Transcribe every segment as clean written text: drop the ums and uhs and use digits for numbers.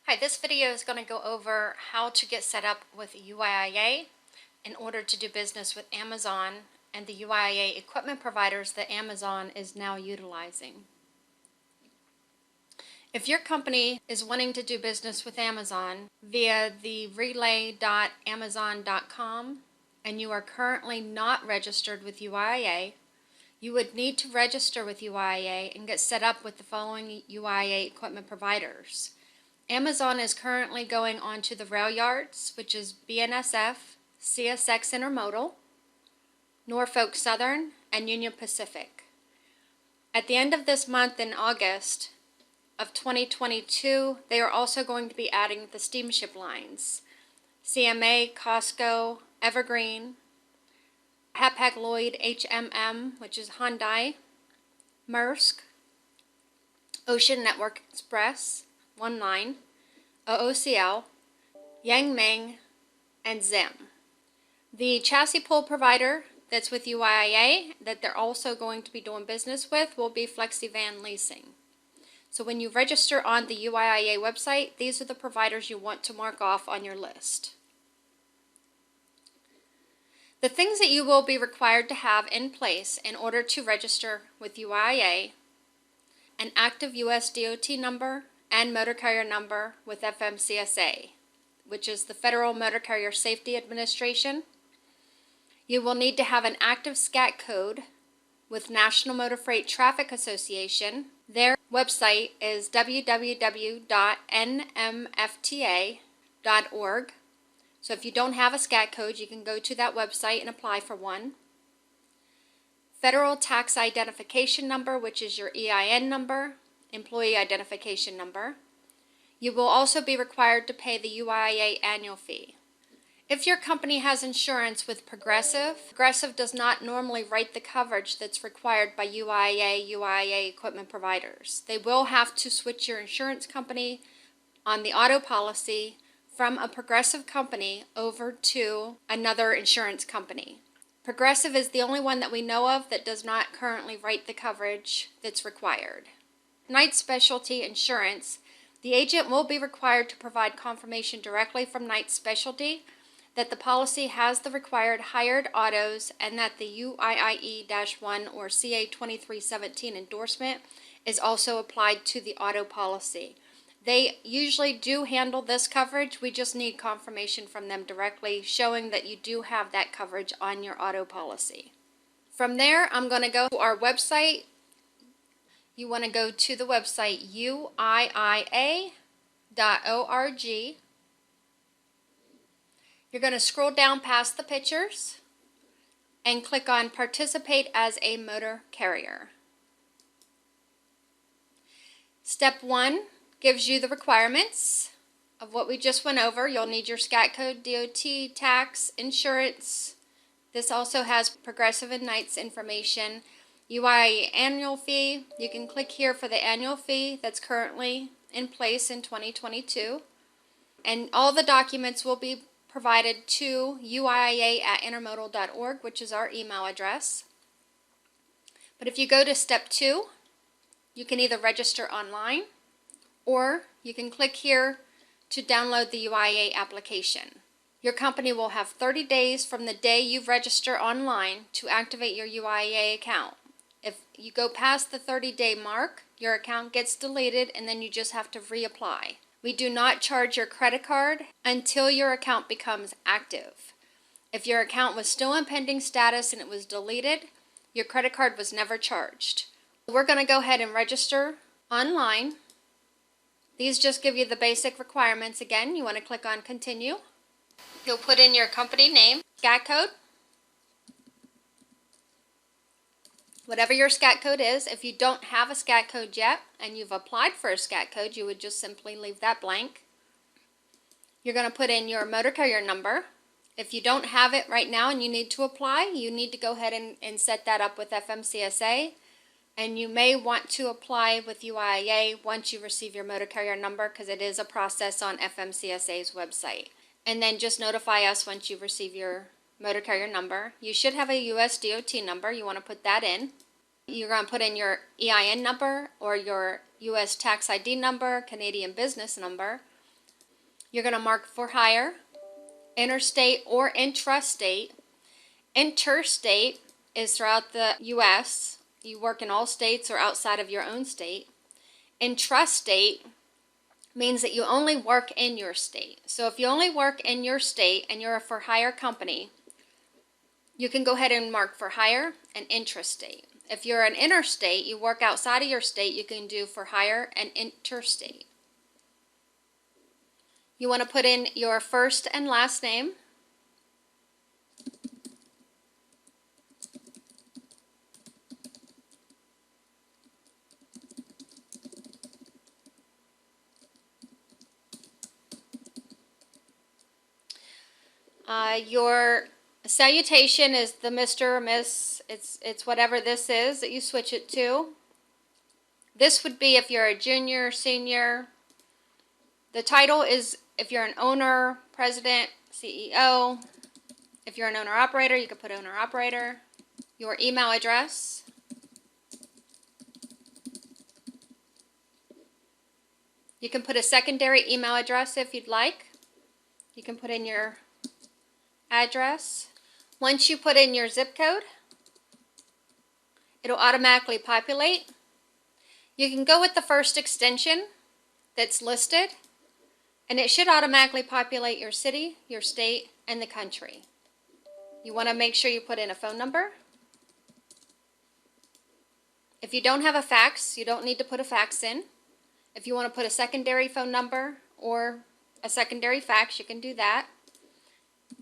Hi, this video is going to go over how to get set up with UIIA in order to do business with Amazon and the UIIA equipment providers that Amazon is now utilizing. If your company is wanting to do business with Amazon via the relay.amazon.com and you are currently not registered with UIIA, you would need to register with UIIA and get set up with the following UIIA equipment providers. Amazon is currently going on to the rail yards, which is BNSF, CSX Intermodal, Norfolk Southern, and Union Pacific. At the end of this month in August of 2022, they are also going to be adding the steamship lines. CMA, Costco, Evergreen, Hapag-Lloyd, HMM, which is Hyundai, Maersk, Ocean Network Express, One Line, OOCL, Yang Ming, and Zim. The chassis pool provider that's with UIIA that they're also going to be doing business with will be FlexiVan Leasing. So when you register on the UIIA website, these are the providers you want to mark off on your list. The things that you will be required to have in place in order to register with UIIA: an active US DOT number and motor carrier number with FMCSA, which is the Federal Motor Carrier Safety Administration. You will need to have an active SCAT code with National Motor Freight Traffic Association. Their website is www.nmfta.org. So if you don't have a SCAT code, you can go to that website and apply for one. Federal Tax Identification Number, which is your EIN number, Employee Identification Number. You will also be required to pay the UIIA annual fee. If your company has insurance with Progressive does not normally write the coverage that's required by UIIA equipment providers. They will have to switch your insurance company on the auto policy from a Progressive company over to another insurance company. Progressive is the only one that we know of that does not currently write the coverage that's required. Knight Specialty Insurance, the agent will be required to provide confirmation directly from Knight Specialty that the policy has the required hired autos and that the UIIE-1 or CA2317 endorsement is also applied to the auto policy. They usually do handle this coverage. We just need confirmation from them directly showing that you do have that coverage on your auto policy. From there, I'm going to go to our website. You want to go to the website uiia.org. You're going to scroll down past the pictures and click on Participate as a Motor Carrier. Step 1 gives you the requirements of what we just went over. You'll need your SCAT code, DOT, tax, insurance. This also has Progressive and Knight's information. UIIA annual fee. You can click here for the annual fee that's currently in place in 2022. And all the documents will be provided to uiia@intermodal.org, which is our email address. But if you go to step 2, you can either register online or you can click here to download the UIIA application. Your company will have 30 days from the day you register online to activate your UIIA account. If you go past the 30-day mark, your account gets deleted and then you just have to reapply. We do not charge your credit card until your account becomes active. If your account was still in pending status and it was deleted, your credit card was never charged. We're going to go ahead and register online. These just give you the basic requirements. Again, you want to click on Continue. You'll put in your company name, SCAT code, whatever your SCAT code is. If you don't have a SCAT code yet and you've applied for a SCAT code, you would just simply leave that blank. You're going to put in your motor carrier number. If you don't have it right now and you need to apply, you need to go ahead and set that up with FMCSA. And you may want to apply with UIIA once you receive your motor carrier number, because it is a process on FMCSA's website. And then just notify us once you receive your motor carrier number. You should have a US DOT number. You want to put that in. You're going to put in your EIN number or your US tax ID number, Canadian business number. You're going to mark for hire, interstate or intrastate. Interstate is throughout the U.S. You work in all states or outside of your own state. Intrastate means that you only work in your state. So if you only work in your state and you're a for hire company, you can go ahead and mark for hire and intrastate. If you're an interstate, you work outside of your state, you can do for hire and interstate. You want to put in your first and last name. Your salutation is the Mr. or Miss. It's whatever this is that you switch it to. This would be if you're a junior, senior. The title is if you're an owner, president, CEO. If you're an owner-operator, you can put owner-operator. Your email address. You can put a secondary email address if you'd like. You can put in your address. Once you put in your zip code, it'll automatically populate. You can go with the first extension that's listed, and it should automatically populate your city, your state, and the country. You want to make sure you put in a phone number. If you don't have a fax, you don't need to put a fax in. If you want to put a secondary phone number or a secondary fax, you can do that.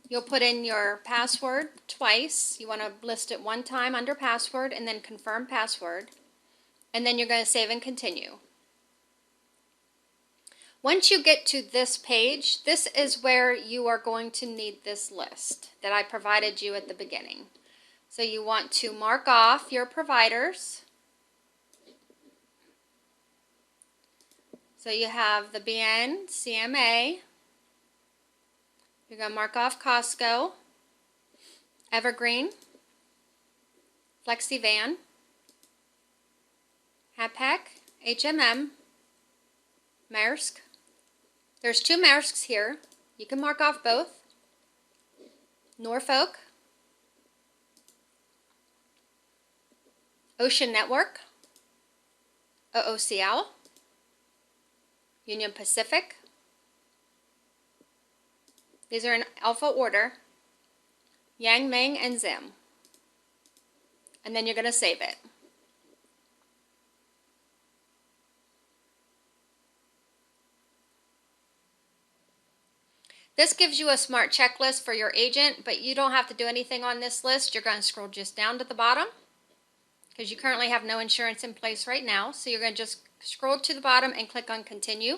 You'll put in your password twice. You want to list it one time under password and then confirm password. And then you're going to save and continue. Once you get to this page, this is where you are going to need this list that I provided you at the beginning. So you want to mark off your providers. So you have the BN, CMA. You're going to mark off Costco, Evergreen, FlexiVan, Hapag, HMM, Maersk. There's two Maersks here. You can mark off both. Norfolk, Ocean Network, OOCL, Union Pacific. These are in alpha order. Yang Ming and Zim. And then you're going to save it. This gives you a smart checklist for your agent, but you don't have to do anything on this list. You're going to scroll just down to the bottom because you currently have no insurance in place right now. So you're going to just scroll to the bottom and click on Continue.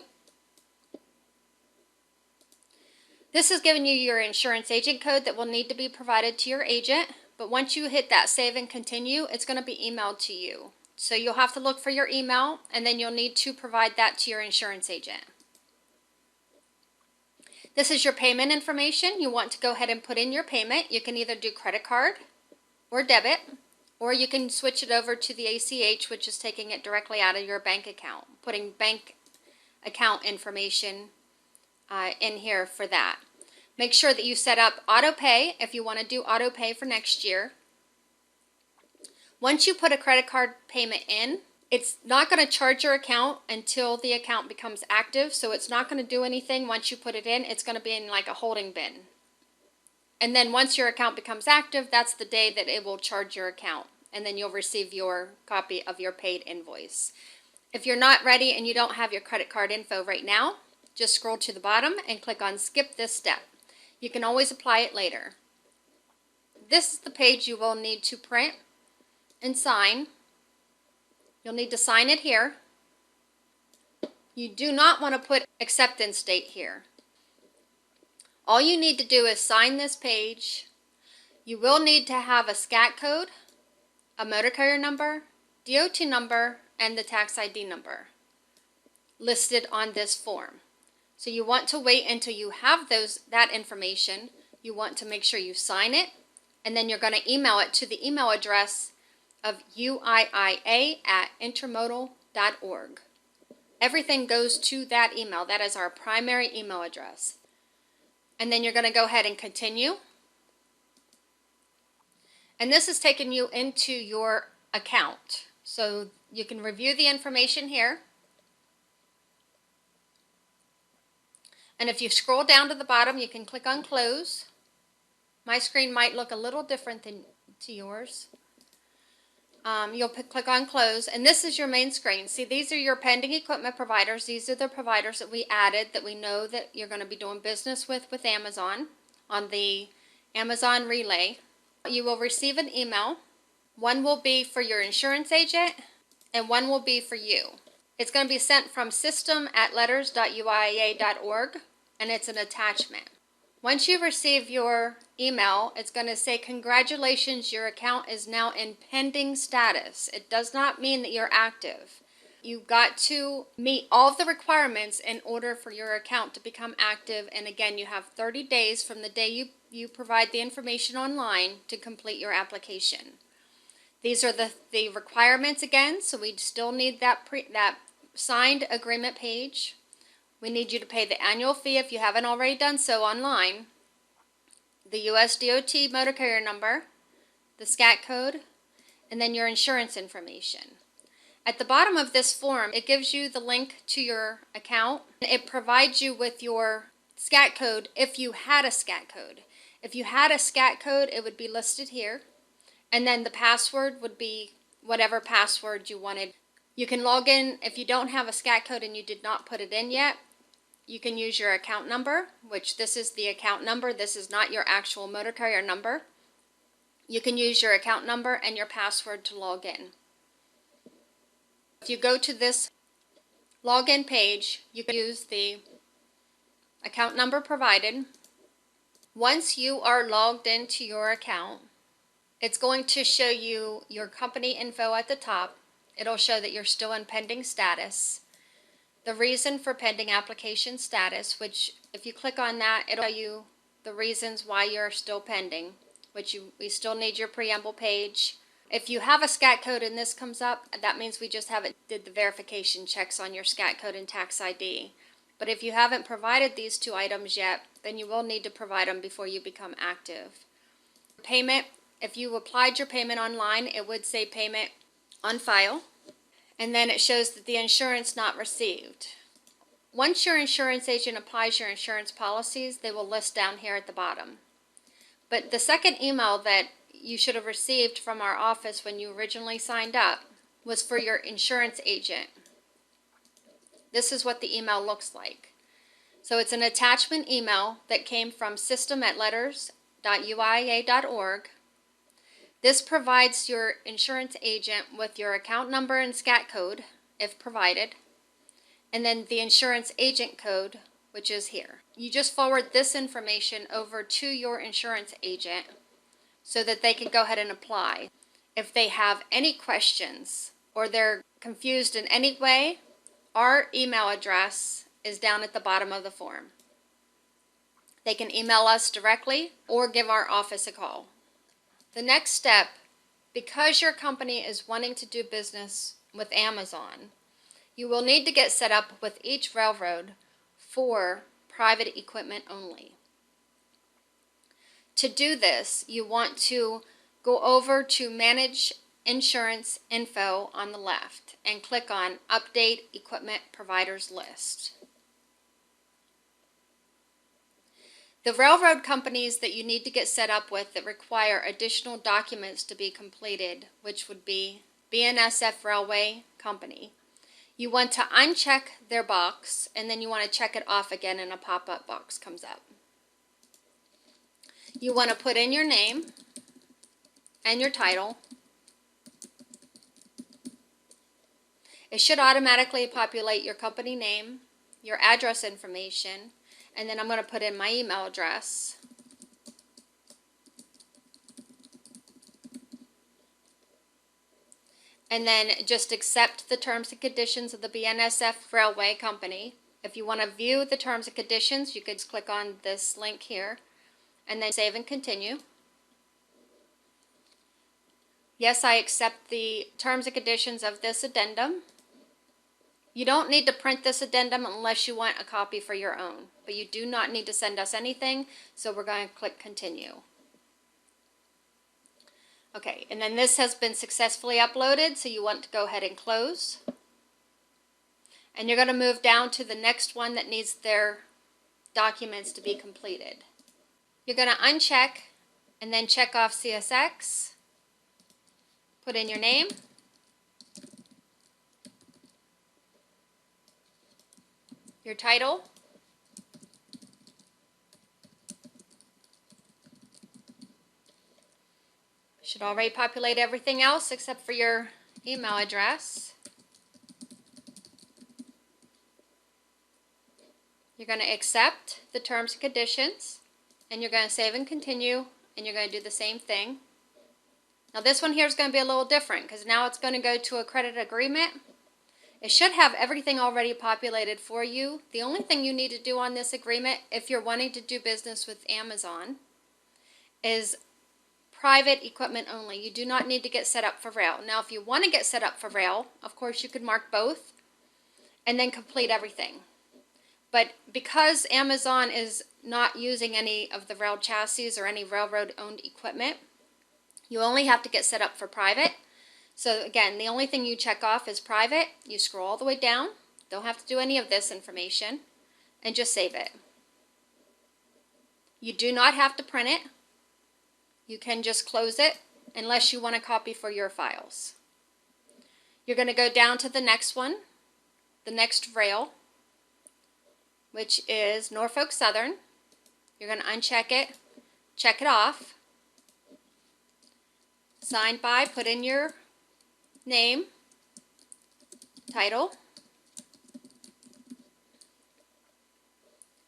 This is giving you your insurance agent code that will need to be provided to your agent, but once you hit that save and continue, it's going to be emailed to you. So you'll have to look for your email, and then you'll need to provide that to your insurance agent. This is your payment information. You want to go ahead and put in your payment. You can either do credit card or debit, or you can switch it over to the ACH, which is taking it directly out of your bank account, putting bank account information in here for that. Make sure that you set up auto pay if you want to do auto pay for next year. Once you put a credit card payment in, it's not going to charge your account until the account becomes active, so it's not going to do anything once you put it in. It's going to be in like a holding bin. And then once your account becomes active, that's the day that it will charge your account, and then you'll receive your copy of your paid invoice. If you're not ready and you don't have your credit card info right now, just scroll to the bottom and click on Skip this step. You can always apply it later. This is the page you will need to print and sign. You'll need to sign it here. You do not want to put acceptance date here. All you need to do is sign this page. You will need to have a SCAT code, a motor carrier number, DOT number, and the tax ID number listed on this form. So you want to wait until you have that information. You want to make sure you sign it, and then you're going to email it to the email address of uiia@intermodal.org. Everything goes to that email. That is our primary email address. And then you're going to go ahead and continue. And this is taking you into your account. So you can review the information here. And if you scroll down to the bottom, you can click on close. My screen might look a little different than to yours. You'll click on close, and this is your main screen. See, these are your pending equipment providers. These are the providers that we added that we know that you're going to be doing business with Amazon on the Amazon Relay. You will receive an email. One will be for your insurance agent, and one will be for you. It's going to be sent from system@letters.uia.org, and it's an attachment. Once you receive your email, it's going to say, congratulations, your account is now in pending status. It does not mean that you're active. You've got to meet all of the requirements in order for your account to become active. And again, you have 30 days from the day you provide the information online to complete your application. These are the requirements again, so we still need that signed agreement page. We need you to pay the annual fee if you haven't already done so online, the US DOT motor carrier number, the SCAT code, and then your insurance information. At the bottom of this form, it gives you the link to your account. It provides you with your SCAT code if you had a SCAT code. If you had a SCAT code, it would be listed here, and then the password would be whatever password you wanted. You can log in if you don't have a SCAT code and you did not put it in yet. You can use your account number, which this is the account number. This is not your actual motor carrier number. You can use your account number and your password to log in. If you go to this login page, you can use the account number provided. Once you are logged into your account, it's going to show you your company info at the top. It'll show that you're still in pending status. The reason for pending application status, which if you click on that, it'll tell you the reasons why you're still pending, we still need your preamble page. If you have a SCAT code and this comes up, that means we just haven't did the verification checks on your SCAT code and tax ID. But if you haven't provided these two items yet, then you will need to provide them before you become active. Payment, if you applied your payment online, it would say payment on file. And then it shows that the insurance not received. Once your insurance agent applies your insurance policies, they will list down here at the bottom. But the second email that you should have received from our office when you originally signed up was for your insurance agent. This is what the email looks like. So it's an attachment email that came from system@letters.uia.org. This provides your insurance agent with your account number and SCAT code, if provided, and then the insurance agent code, which is here. You just forward this information over to your insurance agent so that they can go ahead and apply. If they have any questions or they're confused in any way, our email address is down at the bottom of the form. They can email us directly or give our office a call. The next step, because your company is wanting to do business with Amazon, you will need to get set up with each railroad for private equipment only. To do this, you want to go over to Manage Insurance Info on the left and click on Update Equipment Providers List. The railroad companies that you need to get set up with that require additional documents to be completed, which would be BNSF Railway Company, you want to uncheck their box and then you want to check it off again and a pop-up box comes up. You want to put in your name and your title. It should automatically populate your company name, your address information, and then I'm going to put in my email address. And then just accept the terms and conditions of the BNSF Railway Company. If you want to view the terms and conditions, you could click on this link here and then save and continue. Yes, I accept the terms and conditions of this addendum. You don't need to print this addendum unless you want a copy for your own, but you do not need to send us anything, so we're going to click continue. Okay, and then this has been successfully uploaded, so you want to go ahead and close. And you're going to move down to the next one that needs their documents to be completed. You're going to uncheck and then check off CSX, put in your name, your title, should already populate everything else except for your email address. You're going to accept the terms and conditions, and you're going to save and continue, and you're going to do the same thing. Now this one here is going to be a little different because now it's going to go to a credit agreement. It should have everything already populated for you. The only thing you need to do on this agreement, if you're wanting to do business with Amazon, is private equipment only. You do not need to get set up for rail. Now if you want to get set up for rail, of course you could mark both and then complete everything. But because Amazon is not using any of the rail chassis or any railroad owned equipment, you only have to get set up for private. So again, the only thing you check off is private. You scroll all the way down, don't have to do any of this information, and just save it. You do not have to print it. You can just close it unless you want a copy for your files. You're going to go down to the next one, the next rail, which is Norfolk Southern. You're going to uncheck it, check it off, signed by, put in your name, title,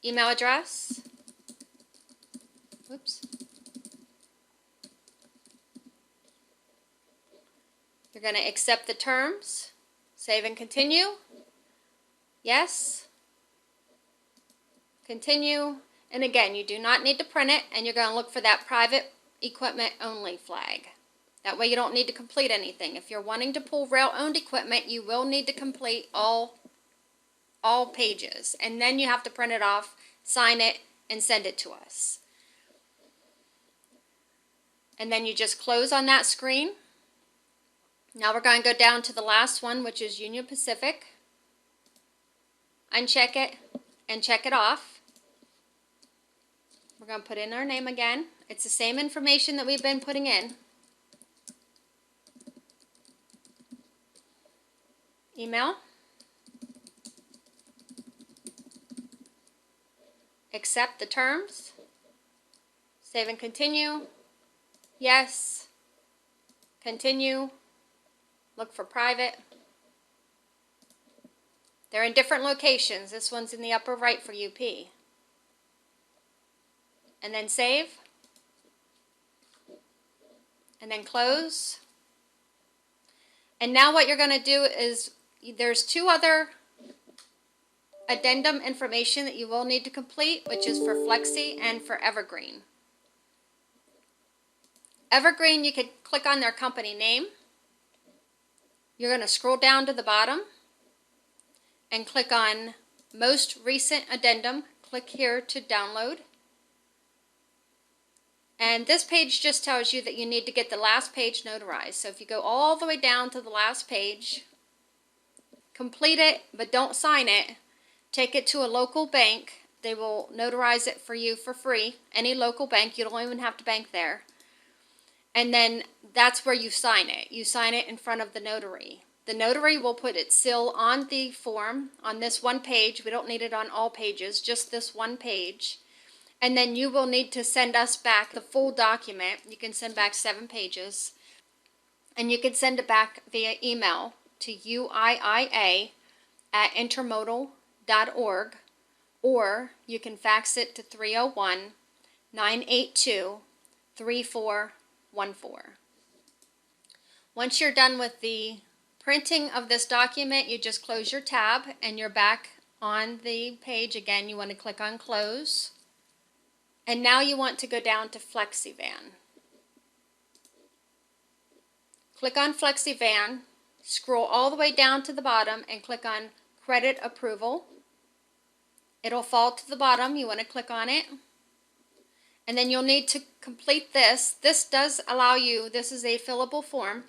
email address, oops. You're going to accept the terms, save and continue, yes, continue, and again, you do not need to print it, and you're going to look for that private equipment only flag. That way you don't need to complete anything. If you're wanting to pull rail-owned equipment, you will need to complete all pages, and then you have to print it off, sign it, and send it to us. And then you just close on that screen. Now we're going to go down to the last one, which is Union Pacific. Uncheck it and check it off. We're going to put in our name again. It's the same information that we've been putting in. Email. Accept the terms. Save and continue. Yes. Continue. Look for private. They're in different locations. This one's in the upper right for UP. And then save. And then close. And now what you're going to do is, there's two other addendum information that you will need to complete, which is for Flexi and for Evergreen. Evergreen, you can click on their company name. You're going to scroll down to the bottom and click on Most Recent Addendum. Click here to download. And this page just tells you that you need to get the last page notarized. So if you go all the way down to the last page, complete it, but don't sign it. Take it to a local bank. They will notarize it for you for free. Any local bank, you don't even have to bank there. And then that's where you sign it. You sign it in front of the notary. The notary will put its seal on the form on this one page. We don't need it on all pages, just this one page. And then you will need to send us back the full document. You can send back 7 pages. And you can send it back via email to uiia@intermodal.org, or you can fax it to 301-982-3414. Once you're done with the printing of this document, you just close your tab and you're back on the page. Again, you want to click on Close. And now you want to go down to FlexiVan. Click on FlexiVan, scroll all the way down to the bottom and click on credit approval. It'll fall to the bottom. You want to click on it. And then you'll need to complete this. This does allow you, this is a fillable form.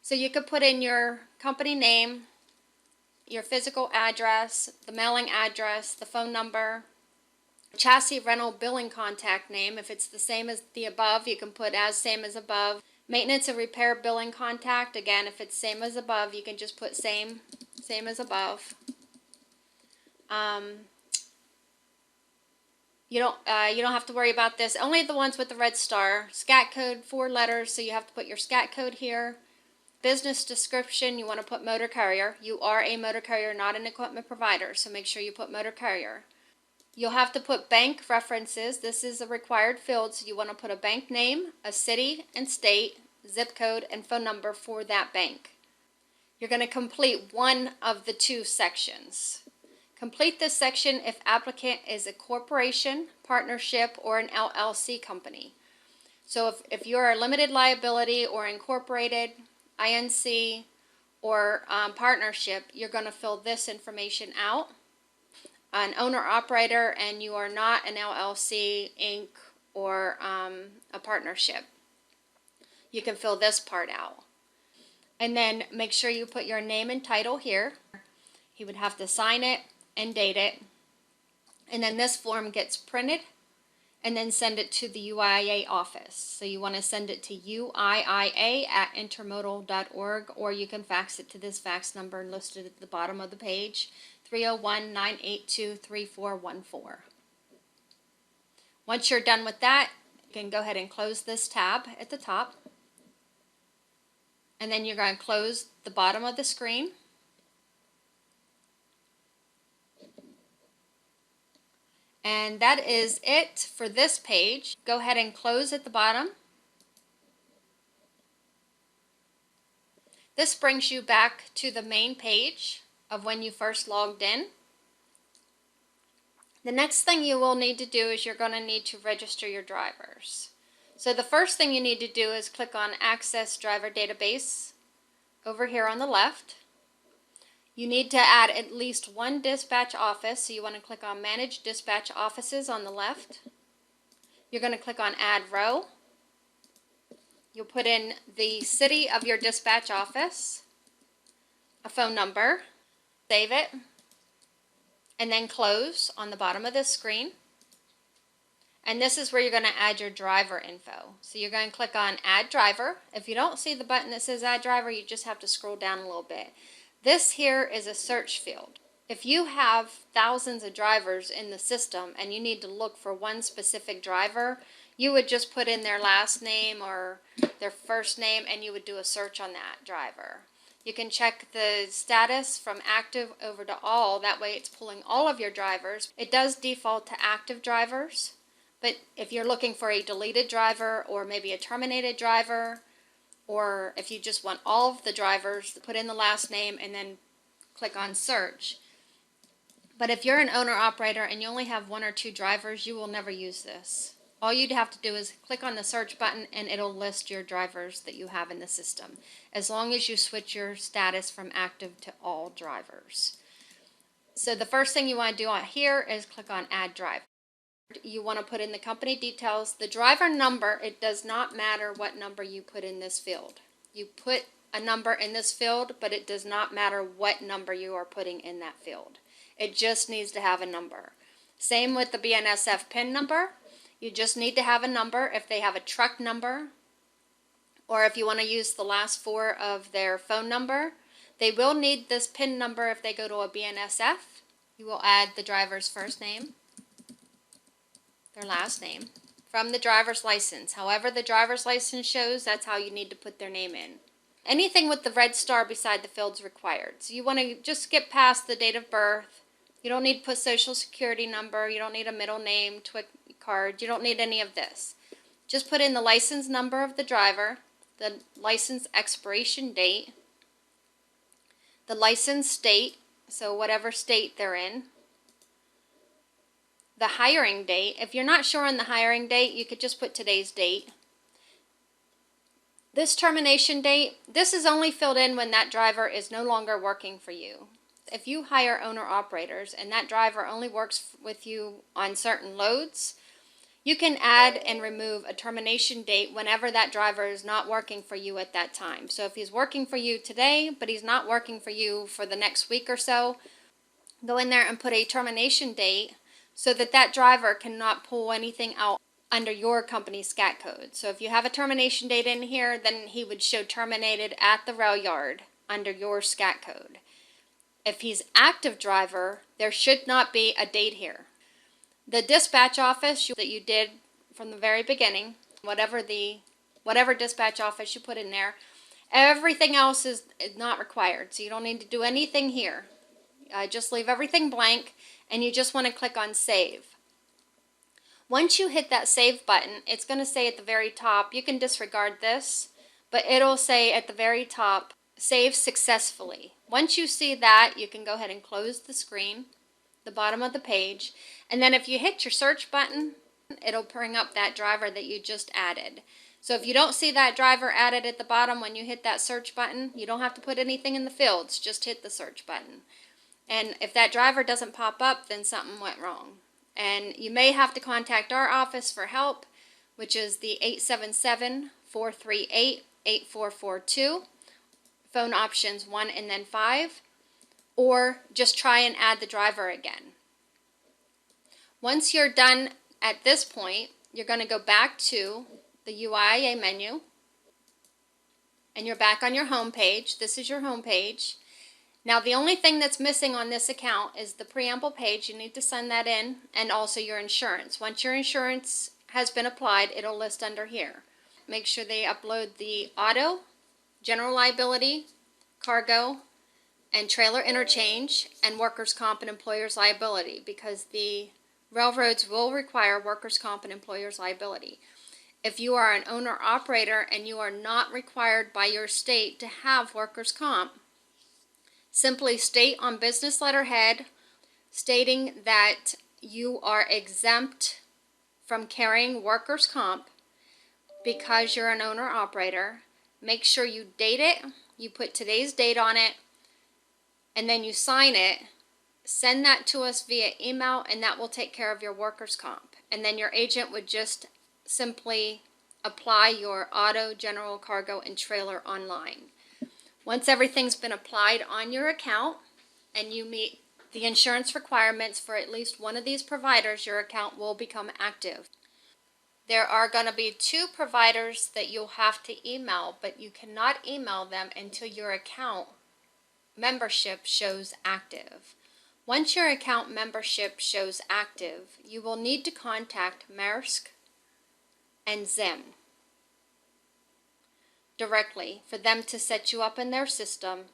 So you could put in your company name, your physical address, the mailing address, the phone number, chassis rental billing contact name. If it's the same as the above, you can put as same as above. Maintenance and repair billing contact, again, if it's same as above, you can just put same as above. You don't have to worry about this. Only the ones with the red star. Scat code, 4 letters, so you have to put your scat code here. Business description, you want to put motor carrier. You are a motor carrier, not an equipment provider, so make sure you put motor carrier. You'll have to put bank references. This is a required field, so you want to put a bank name, a city and state, zip code, and phone number for that bank. You're going to complete one of the 2 sections. Complete this section if applicant is a corporation, partnership, or an LLC company. So if you're a limited liability or incorporated, INC, or partnership, you're going to fill this information out. An owner-operator and you are not an LLC, Inc., or a partnership, you can fill this part out. And then make sure you put your name and title here. He would have to sign it and date it. And then this form gets printed and then send it to the UIA office. So you want to send it to uiia@intermodal.org, or you can fax it to this fax number listed at the bottom of the page, 301-982-3414. Once you're done with that, you can go ahead and close this tab at the top. And then you're going to close the bottom of the screen. And that is it for this page. Go ahead and close at the bottom. This brings you back to the main page of when you first logged in. The next thing you will need to do is you're going to need to register your drivers. So the first thing you need to do is click on Access Driver Database over here on the left. You need to add at least 1 dispatch office, so you want to click on Manage Dispatch Offices on the left. You're going to click on Add Row. You'll put in the city of your dispatch office, a phone number, save it, and then close on the bottom of this screen. And this is where you're going to add your driver info. So you're going to click on Add Driver. If you don't see the button that says Add Driver, you just have to scroll down a little bit. This here is a search field. If you have thousands of drivers in the system and you need to look for one specific driver, you would just put in their last name or their first name and you would do a search on that driver. You can check the status from active over to all. That way it's pulling all of your drivers. It does default to active drivers, but if you're looking for a deleted driver or maybe a terminated driver, or if you just want all of the drivers, put in the last name and then click on search. But if you're an owner-operator and you only have 1 or 2 drivers, you will never use this. All you'd have to do is click on the search button and it'll list your drivers that you have in the system, as long as you switch your status from active to all drivers. So the first thing you want to do on here is click on Add Driver. You want to put in the company details. The driver number, it does not matter what number you put in this field. You put a number in this field, but it does not matter what number you are putting in that field. It just needs to have a number. Same with the BNSF PIN number. You just need to have a number. If they have a truck number, or if you want to use the last 4 of their phone number, they will need this PIN number if they go to a BNSF. You will add the driver's first name, their last name, from the driver's license. However the driver's license shows, that's how you need to put their name in. Anything with the red star beside the field is required. So you want to just skip past the date of birth. You don't need to put social security number. You don't need a middle name, TWIC card. You don't need any of this. Just put in the license number of the driver, the license expiration date, the license state, so whatever state they're in, the hiring date. If you're not sure on the hiring date, you could just put today's date. This termination date, this is only filled in when that driver is no longer working for you. If you hire owner-operators and that driver only works with you on certain loads, you can add and remove a termination date whenever that driver is not working for you at that time. So if he's working for you today, but he's not working for you for the next week or so, go in there and put a termination date so that that driver cannot pull anything out under your company's scat code. So if you have a termination date in here, then he would show terminated at the rail yard under your scat code. If he's active driver, there should not be a date here. The dispatch office that you did from the very beginning, whatever dispatch office you put in there, everything else is not required. So you don't need to do anything here. Just leave everything blank, and you just want to click on save. Once you hit that save button, it's going to say at the very top, you can disregard this, but it'll say at the very top, save successfully. Once you see that, you can go ahead and close the screen, the bottom of the page, and then if you hit your search button, it'll bring up that driver that you just added. So if you don't see that driver added at the bottom when you hit that search button, you don't have to put anything in the fields, just hit the search button. And if that driver doesn't pop up, then something went wrong. And you may have to contact our office for help, which is the 877-438-8442, phone options 1 and then 5, or just try and add the driver again. Once you're done at this point, you're going to go back to the UIA menu, and you're back on your home page. This is your home page. Now the only thing that's missing on this account is the preamble page. You need to send that in, and also your insurance. Once your insurance has been applied, it'll list under here. Make sure they upload the auto, general liability, cargo, and trailer interchange, and workers' comp and employer's liability, because the railroads will require workers' comp and employer's liability. If you are an owner-operator and you are not required by your state to have workers' comp, simply state on business letterhead stating that you are exempt from carrying workers' comp because you're an owner-operator. Make sure you date it, you put today's date on it, and then you sign it. Send that to us via email, and that will take care of your workers' comp. And then your agent would just simply apply your auto, general, cargo, and trailer online. Once everything's been applied on your account and you meet the insurance requirements for at least one of these providers, your account will become active. There are going to be 2 providers that you'll have to email, but you cannot email them until your account membership shows active. Once your account membership shows active, you will need to contact Maersk and Zim directly for them to set you up in their system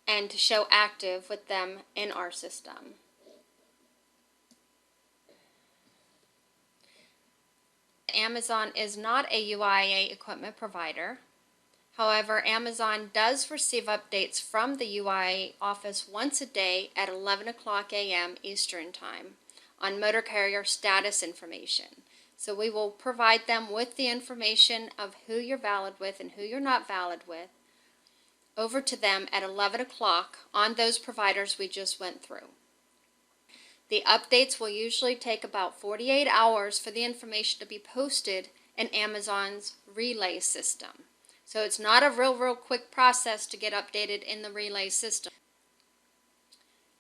and to show active with them in our system. Amazon is not a UIA equipment provider. However, Amazon does receive updates from the UIA office once a day at 11 o'clock a.m. Eastern Time on motor carrier status information. So we will provide them with the information of who you're valid with and who you're not valid with over to them at 11 o'clock on those providers we just went through. The updates will usually take about 48 hours for the information to be posted in Amazon's relay system. So it's not a real quick process to get updated in the relay system.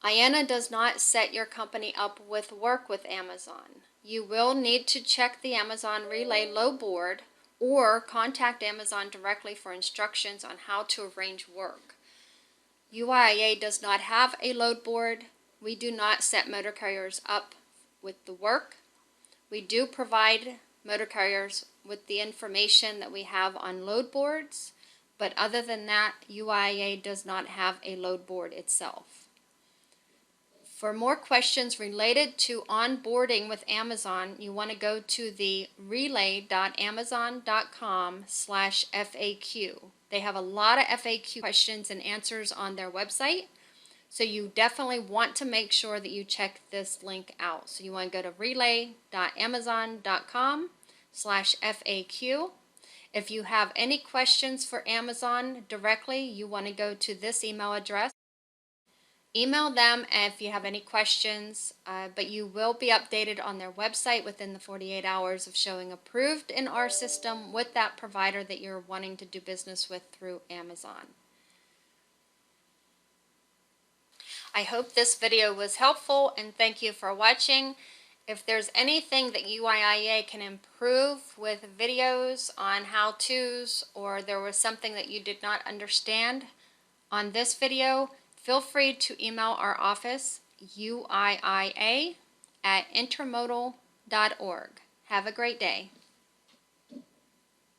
IANA does not set your company up with work with Amazon. You will need to check the Amazon Relay Load Board or contact Amazon directly for instructions on how to arrange work. UIA does not have a load board. We do not set motor carriers up with the work. We do provide motor carriers with the information that we have on load boards, but other than that, UIA does not have a load board itself. For more questions related to onboarding with Amazon, you want to go to the relay.amazon.com/FAQ. They have a lot of FAQ questions and answers on their website, so you definitely want to make sure that you check this link out. So you want to go to relay.amazon.com/FAQ. If you have any questions for Amazon directly, you want to go to this email address. Email them if you have any questions, but you will be updated on their website within the 48 hours of showing approved in our system with that provider that you're wanting to do business with through Amazon. I hope this video was helpful, and thank you for watching. If there's anything that UIIA can improve with videos on how-tos, or there was something that you did not understand on this video, feel free to email our office, uiia@intermodal.org. Have a great day.